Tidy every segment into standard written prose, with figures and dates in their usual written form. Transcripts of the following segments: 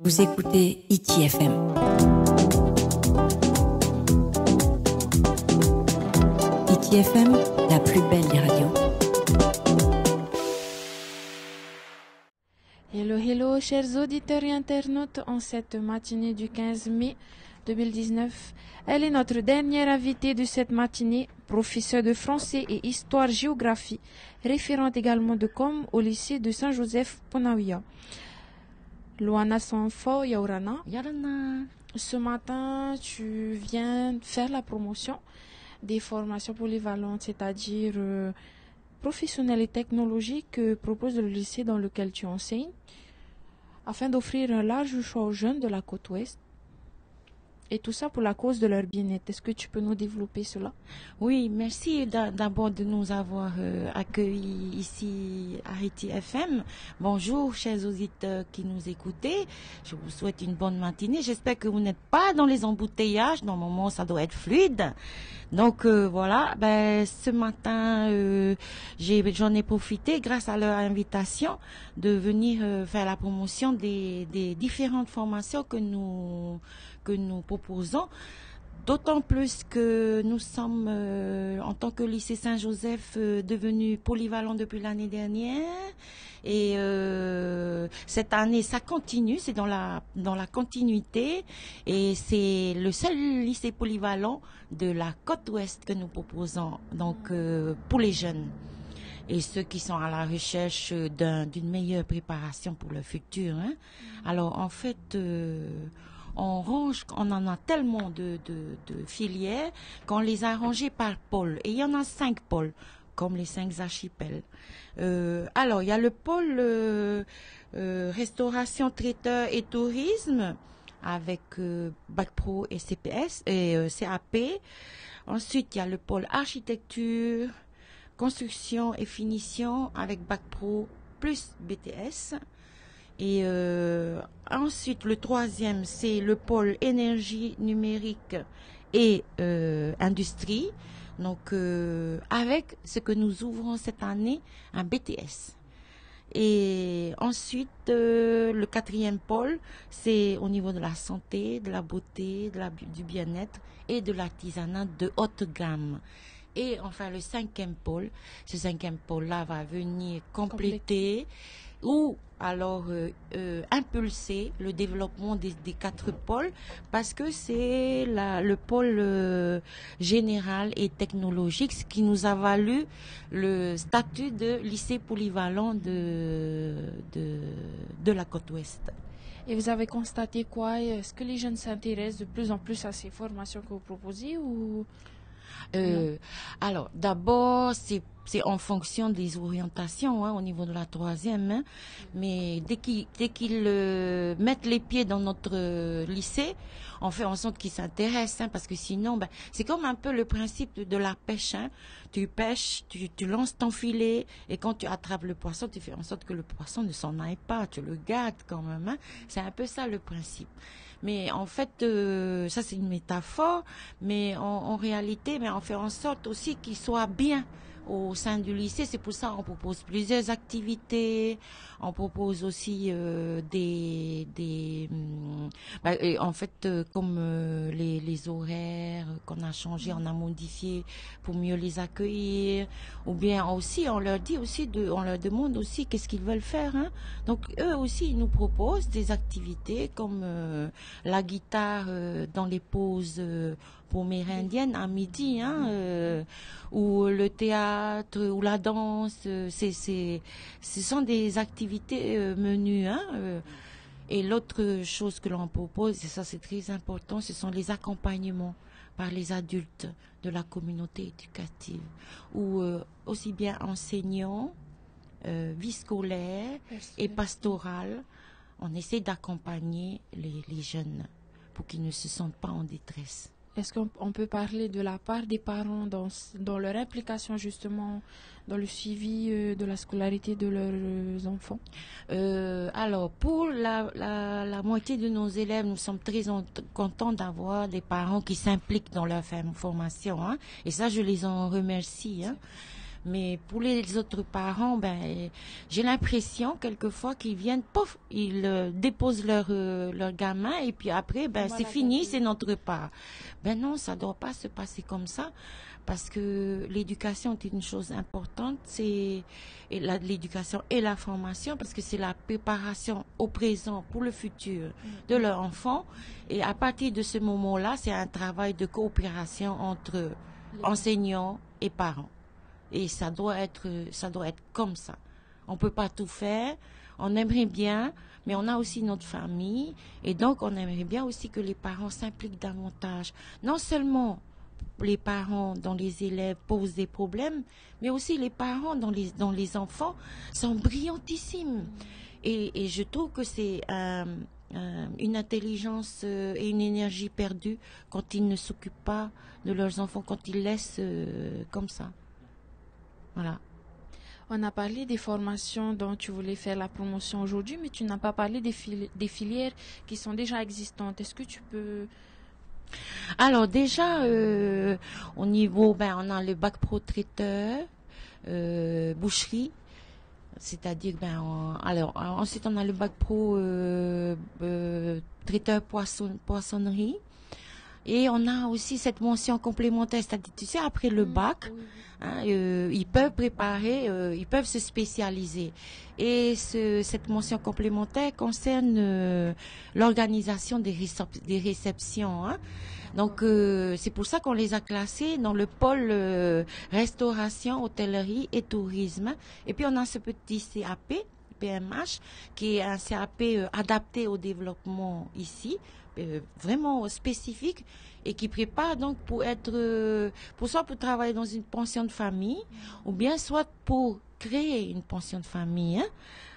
Vous écoutez ITFM. ITFM, la plus belle des radios. Hello, hello, chers auditeurs et internautes, en cette matinée du 15 mai 2019. Elle est notre dernière invitée de cette matinée, professeure de français et histoire-géographie, référente également de com au lycée de Saint-Joseph Ponawiya. Loana Sanfo Yaurana. Yarana. Ce matin, tu viens faire la promotion des formations polyvalentes, c'est-à-dire professionnelles et technologiques que propose le lycée dans lequel tu enseignes, afin d'offrir un large choix aux jeunes de la côte ouest. Et tout ça pour la cause de leur bien-être. Est-ce que tu peux nous développer cela? Oui, merci d'abord de nous avoir accueillis ici à ITFM. Bonjour, chers auditeurs qui nous écoutez. Je vous souhaite une bonne matinée. J'espère que vous n'êtes pas dans les embouteillages. Normalement, ça doit être fluide. Donc voilà, ce matin, j'en ai profité grâce à leur invitation de venir faire la promotion des différentes formations que nous proposons. D'autant plus que nous sommes, en tant que lycée Saint-Joseph, devenus polyvalents depuis l'année dernière. Et cette année, ça continue, c'est dans la continuité. Et c'est le seul lycée polyvalent de la côte ouest que nous proposons, donc pour les jeunes et ceux qui sont à la recherche d'une meilleure préparation pour le futur. Hein. Alors, en fait, on en a tellement de filières qu'on les a rangées par pôle. Et il y en a 5 pôles, comme les 5 archipels. Alors, il y a le pôle restauration, traiteur et tourisme, avec Bac Pro et CPS et CAP. Ensuite, il y a le pôle architecture, construction et finition, avec Bac Pro plus BTS. Et ensuite, le troisième, c'est le pôle énergie numérique et industrie. Donc, avec ce que nous ouvrons cette année, un BTS. Et ensuite, le quatrième pôle, c'est au niveau de la santé, de la beauté, du bien-être et de l'artisanat de haute gamme. Et enfin, le cinquième pôle, ce cinquième pôle-là va venir compléter ou alors impulser le développement des 4 pôles, parce que c'est le pôle général et technologique, ce qui nous a valu le statut de lycée polyvalent de la côte ouest. Et vous avez constaté quoi? Est-ce que les jeunes s'intéressent de plus en plus à ces formations que vous proposez ou... Alors, d'abord, c'est en fonction des orientations, hein, au niveau de la troisième. Hein, mais dès qu'ils mettent les pieds dans notre lycée, on fait en sorte qu'ils s'intéressent, hein, parce que sinon, c'est comme un peu le principe de la pêche. Hein. Tu pêches, tu lances ton filet, et quand tu attrapes le poisson, tu fais en sorte que le poisson ne s'en aille pas, tu le gardes quand même. Hein. C'est un peu ça le principe. Mais en fait, ça c'est une métaphore, mais en réalité, on fait en sorte aussi qu'ils soient bien au sein du lycée. C'est pour ça qu'on propose plusieurs activités. On propose aussi en fait, comme les horaires qu'on a changés, on a modifié pour mieux les accueillir. Ou bien aussi, on leur demande aussi qu'est-ce qu'ils veulent faire. Hein. Donc eux aussi, ils nous proposent des activités comme la guitare dans les pauses pomérindiennes à midi, hein, ou le théâtre ou la danse. Ce sont des activités menues. Hein, et l'autre chose que l'on propose, et ça c'est très important, ce sont les accompagnements par les adultes de la communauté éducative, ou aussi bien enseignants, vie scolaire et pastorale. On essaie d'accompagner les jeunes pour qu'ils ne se sentent pas en détresse. Est-ce qu'on peut parler de la part des parents dans leur implication justement dans le suivi de la scolarité de leurs enfants? Alors, pour la moitié de nos élèves, nous sommes très contents d'avoir des parents qui s'impliquent dans leur formation. Hein, et ça, je les en remercie. Hein. Mais pour les autres parents, ben, j'ai l'impression quelquefois qu'ils viennent, pof, ils déposent leur gamin et puis après, ben, c'est fini, c'est notre part. Ben non, ça doit pas se passer comme ça. Parce que l'éducation est une chose importante, l'éducation et la formation, parce que c'est la préparation au présent pour le futur de leur enfant. Et à partir de ce moment-là, c'est un travail de coopération entre enseignants et parents. Et ça doit être comme ça. On peut pas tout faire. On aimerait bien, mais on a aussi notre famille. Et donc, on aimerait bien aussi que les parents s'impliquent davantage. Non seulement les parents dont les élèves posent des problèmes, mais aussi les parents dont les enfants sont brillantissimes. Et je trouve que c'est une intelligence et une énergie perdue quand ils ne s'occupent pas de leurs enfants, quand ils laissent comme ça. Voilà. On a parlé des formations dont tu voulais faire la promotion aujourd'hui, mais tu n'as pas parlé des filières qui sont déjà existantes. Est-ce que tu peux... Alors déjà, au niveau, ben, on a le bac pro traiteur, boucherie, c'est-à-dire, ben, ensuite on a le bac pro traiteur poissonnerie. Et on a aussi cette mention complémentaire, c'est-à-dire, tu sais, après le bac, hein, ils peuvent préparer, ils peuvent se spécialiser. Et cette mention complémentaire concerne l'organisation des réceptions. Hein. Donc, c'est pour ça qu'on les a classés dans le pôle restauration, hôtellerie et tourisme. Et puis, on a ce petit CAP, PMH, qui est un CAP adapté au développement ici, vraiment spécifique et qui prépare donc pour soit pour travailler dans une pension de famille ou bien soit pour créer une pension de famille. Hein.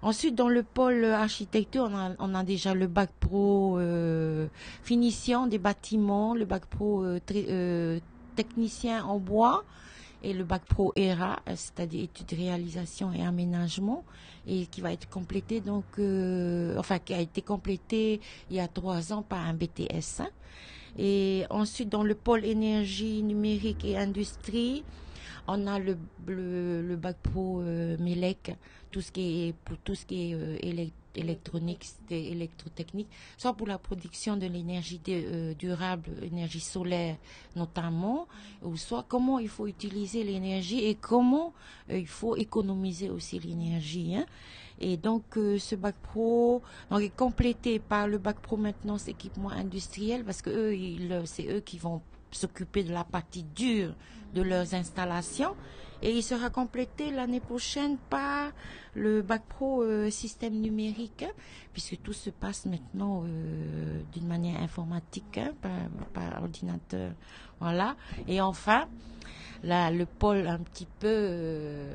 Ensuite, dans le pôle architecture, on a déjà le bac pro finition des bâtiments, le bac pro technicien en bois et le bac pro ERA, c'est-à-dire études, réalisation et aménagement, et qui va être complété donc, qui a été complété il y a 3 ans par un BTS. Hein. Et ensuite, dans le pôle énergie, numérique et industrie, on a le bac pro MELEC, tout ce qui est électronique, électrotechnique, soit pour la production de l'énergie durable, énergie solaire notamment, ou soit comment il faut utiliser l'énergie et comment il faut économiser aussi l'énergie. Hein. Et donc ce bac pro est complété par le bac pro maintenance équipement industriel parce que c'est eux qui vont s'occuper de la partie dure de leurs installations. Et il sera complété l'année prochaine par le bac pro système numérique, hein, puisque tout se passe maintenant d'une manière informatique, hein, par ordinateur. Voilà. Et enfin, le pôle un petit peu,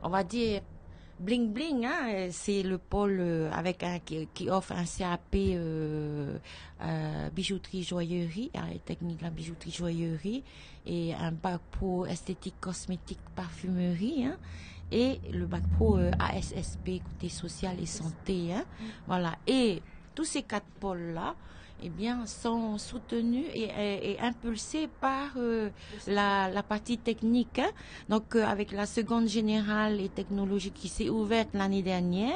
on va dire, bling bling, hein, c'est le pôle qui offre un CAP bijouterie joaillerie, technique de la bijouterie joaillerie, et un bac pro esthétique cosmétique parfumerie, hein, et le bac pro ASSP côté social et santé, hein, voilà. Et tous ces 4 pôles là, eh bien, sont soutenus et impulsés par la partie technique. Hein. Donc, avec la seconde générale et technologique qui s'est ouverte l'année dernière.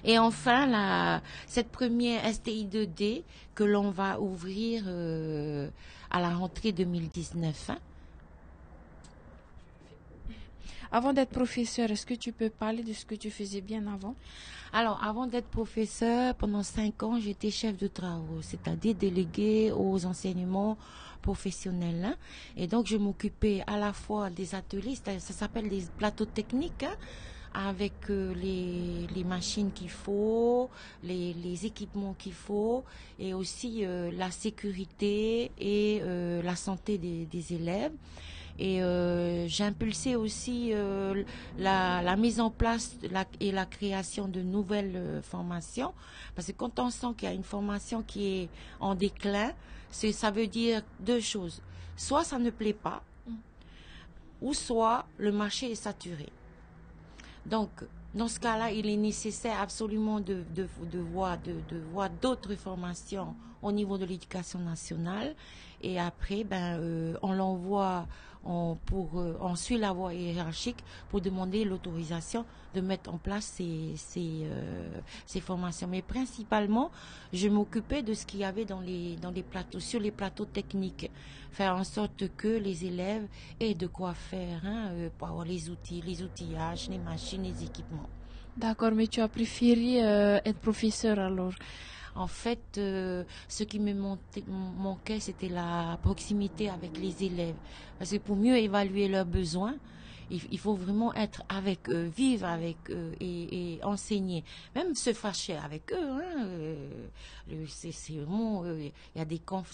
Et enfin, cette première STI 2D que l'on va ouvrir à la rentrée 2019. Hein. Avant d'être professeur, est-ce que tu peux parler de ce que tu faisais bien avant? Alors, avant d'être professeur, pendant 5 ans, j'étais chef de travaux, c'est-à-dire déléguée aux enseignements professionnels. Hein. Et donc, je m'occupais à la fois des ateliers, ça s'appelle des plateaux techniques, hein, avec les machines qu'il faut, les équipements qu'il faut, et aussi la sécurité et la santé des élèves. Et j'impulsais aussi la mise en place et la création de nouvelles formations. Parce que quand on sent qu'il y a une formation qui est en déclin, ça veut dire 2 choses. Soit ça ne plaît pas, ou soit le marché est saturé. Donc, dans ce cas-là, il est nécessaire absolument de voir d'autres formations au niveau de l'éducation nationale. Et après, on on suit la voie hiérarchique pour demander l'autorisation de mettre en place ces formations. Mais principalement, je m'occupais de ce qu'il y avait dans les plateaux, sur les plateaux techniques, faire en sorte que les élèves aient de quoi faire, pour avoir les outils, les outillages, les machines, les équipements. D'accord, mais tu as préféré être professeur alors? En fait, ce qui me manquait, c'était la proximité avec les élèves. Parce que pour mieux évaluer leurs besoins, il faut vraiment être avec eux, vivre avec eux et enseigner. Même se fâcher avec eux. C'est vraiment, il y a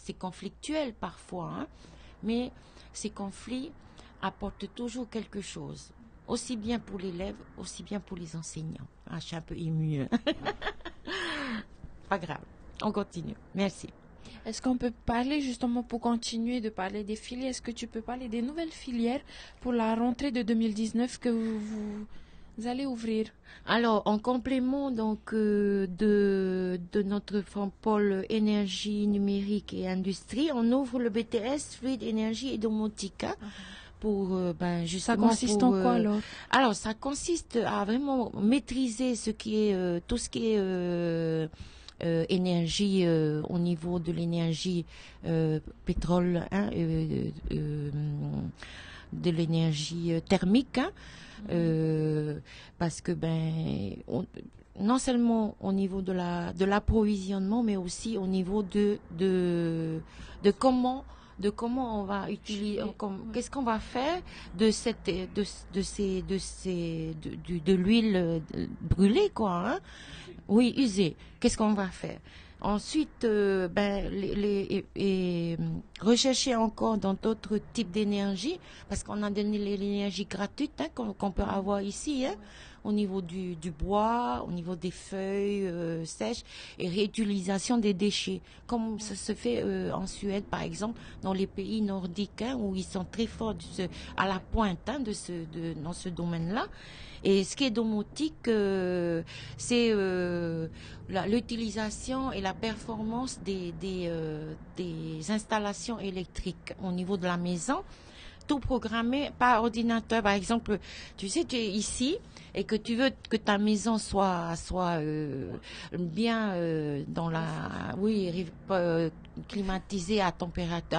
c'est conflictuel parfois. Mais ces conflits apportent toujours quelque chose. Aussi bien pour l'élève, aussi bien pour les enseignants. Je suis un peu émue. Pas grave, on continue. Merci. Est-ce qu'on peut parler justement, pour continuer de parler des filières, est-ce que tu peux parler des nouvelles filières pour la rentrée de 2019 que vous allez ouvrir? Alors, en complément donc de notre pôle énergie numérique et industrie, on ouvre le BTS fluide énergie et domotique. Pour justement, ça consiste en quoi alors? Alors ça consiste à vraiment maîtriser tout ce qui est énergie au niveau de l'énergie pétrole, de l'énergie thermique, parce que non seulement au niveau de l'approvisionnement, mais aussi au niveau de comment on va utiliser, qu'est-ce qu'on va faire de l'huile brûlée, quoi, oui, usée. Qu'est-ce qu'on va faire? Ensuite, rechercher encore dans d'autres types d'énergie, parce qu'on a donné l'énergie gratuite qu'on peut avoir ici, au niveau du bois, au niveau des feuilles sèches, et réutilisation des déchets, comme ça se fait en Suède par exemple, dans les pays nordiques, où ils sont très forts à la pointe dans ce domaine-là. Et ce qui est domotique, c'est l'utilisation et la performance des installations électriques au niveau de la maison, tout programmé par ordinateur. Par exemple, tu sais, tu es ici et que tu veux que ta maison soit bien climatisée à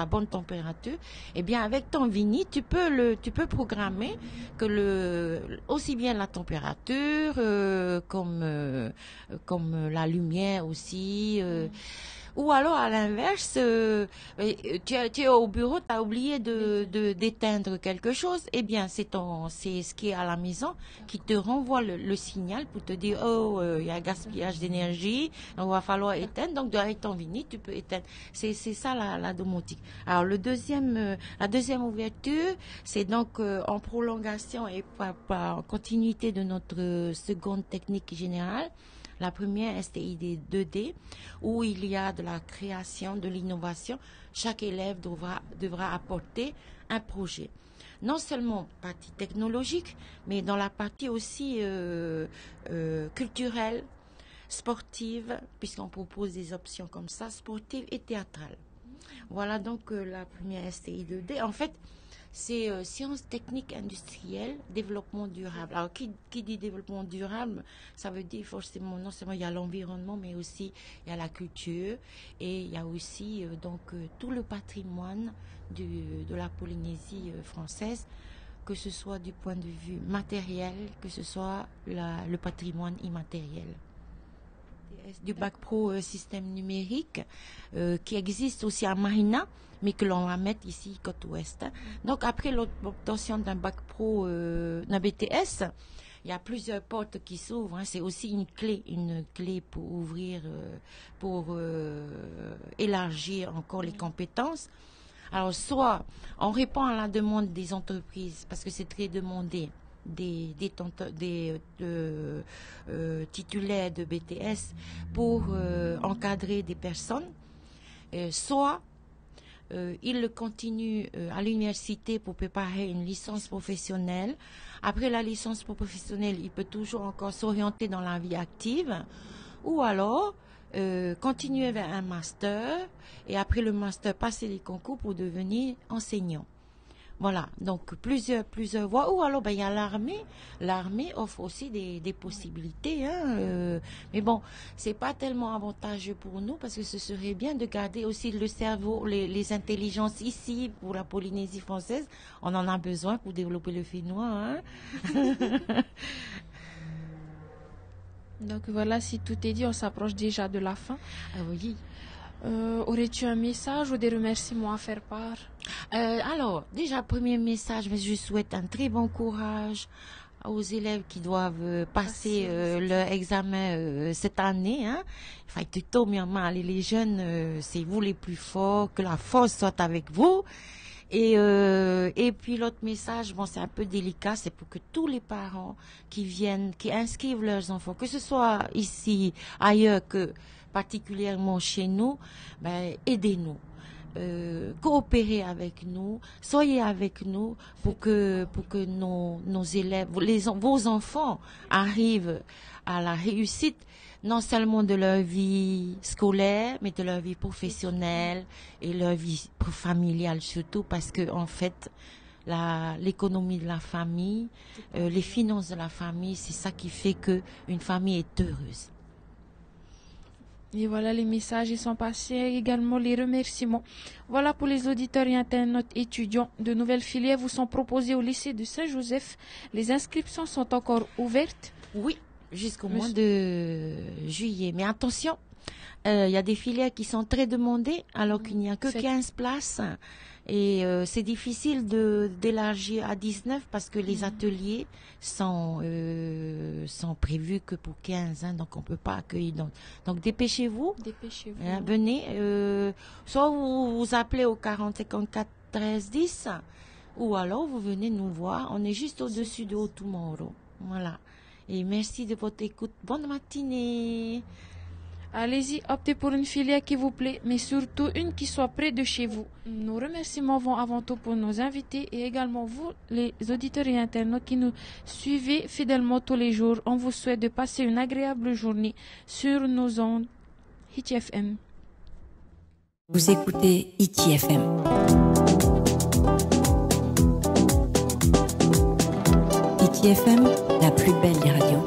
bonne température. Eh bien, avec ton Vini, tu peux programmer que aussi bien la température comme la lumière aussi. Ou alors, à l'inverse, tu es au bureau, tu as oublié d'éteindre quelque chose. Eh bien, c'est ce qui est à la maison qui te renvoie le signal pour te dire, il y a gaspillage d'énergie, donc il va falloir éteindre. Donc, avec ton Vini, tu peux éteindre. C'est ça la domotique. Alors, la deuxième ouverture, c'est donc en prolongation et par continuité de notre seconde technique générale. La première, STID 2D, où il y a de la création, de l'innovation. Chaque élève devra apporter un projet. Non seulement partie technologique, mais dans la partie aussi culturelle, sportive, puisqu'on propose des options comme ça, sportive et théâtrale. Voilà donc la première STI 2D. En fait, c'est sciences techniques industrielles, développement durable. Alors, qui dit développement durable, ça veut dire forcément, non seulement il y a l'environnement, mais aussi il y a la culture et il y a aussi tout le patrimoine de la Polynésie française, que ce soit du point de vue matériel, que ce soit le patrimoine immatériel. Du bac pro système numérique qui existe aussi à Marina, mais que l'on va mettre ici côte ouest. Donc après l'obtention d'un bac pro, d'un BTS, il y a plusieurs portes qui s'ouvrent. C'est aussi une clé pour ouvrir, pour élargir encore les compétences. Alors soit on répond à la demande des entreprises parce que c'est très demandé, des titulaires de BTS pour encadrer des personnes, soit il continue à l'université pour préparer une licence professionnelle. Après la licence professionnelle, il peut toujours encore s'orienter dans la vie active, ou alors continuer vers un master et après le master passer les concours pour devenir enseignant. Voilà, donc plusieurs voies. Ou alors, il y a l'armée. L'armée offre aussi des possibilités. Mais bon, c'est pas tellement avantageux pour nous parce que ce serait bien de garder aussi le cerveau, les intelligences ici pour la Polynésie française. On en a besoin pour développer le finnois. Donc voilà, si tout est dit, on s'approche déjà de la fin. Oui. Aurais-tu un message ou des remerciements à faire part? Alors, déjà, premier message, mais je souhaite un très bon courage aux élèves qui doivent passer leur examen cette année. Les jeunes, c'est vous les plus forts, que la force soit avec vous. Et puis l'autre message, bon, c'est un peu délicat, c'est pour que tous les parents qui inscrivent leurs enfants, que ce soit ici, ailleurs, que particulièrement chez nous, aidez-nous. Coopérez avec nous, soyez avec nous pour que nos élèves, vos enfants arrivent à la réussite, non seulement de leur vie scolaire, mais de leur vie professionnelle et leur vie familiale surtout, parce que en fait, l'économie de la famille, les finances de la famille, c'est ça qui fait que une famille est heureuse. Et voilà, les messages ils sont passés, également les remerciements. Voilà, pour les auditeurs et internautes étudiants, de nouvelles filières vous sont proposées au lycée de Saint-Joseph. Les inscriptions sont encore ouvertes? Oui, jusqu'au mois de juillet. Mais attention, il y a des filières qui sont très demandées alors qu'il n'y a que 15 places. Et c'est difficile d'élargir à 19 parce que les ateliers sont prévus que pour 15, donc on peut pas accueillir. Donc dépêchez-vous. Venez. Soit vous appelez au 40 54 13 10 ou alors vous venez nous voir. On est juste au-dessus de Otumoro. Voilà. Et merci de votre écoute. Bonne matinée. Allez-y, optez pour une filière qui vous plaît, mais surtout une qui soit près de chez vous. Nos remerciements vont avant tout pour nos invités et également vous, les auditeurs et internautes qui nous suivez fidèlement tous les jours. On vous souhaite de passer une agréable journée sur nos ondes ITFM. Vous écoutez ITFM. ITFM, la plus belle des radios.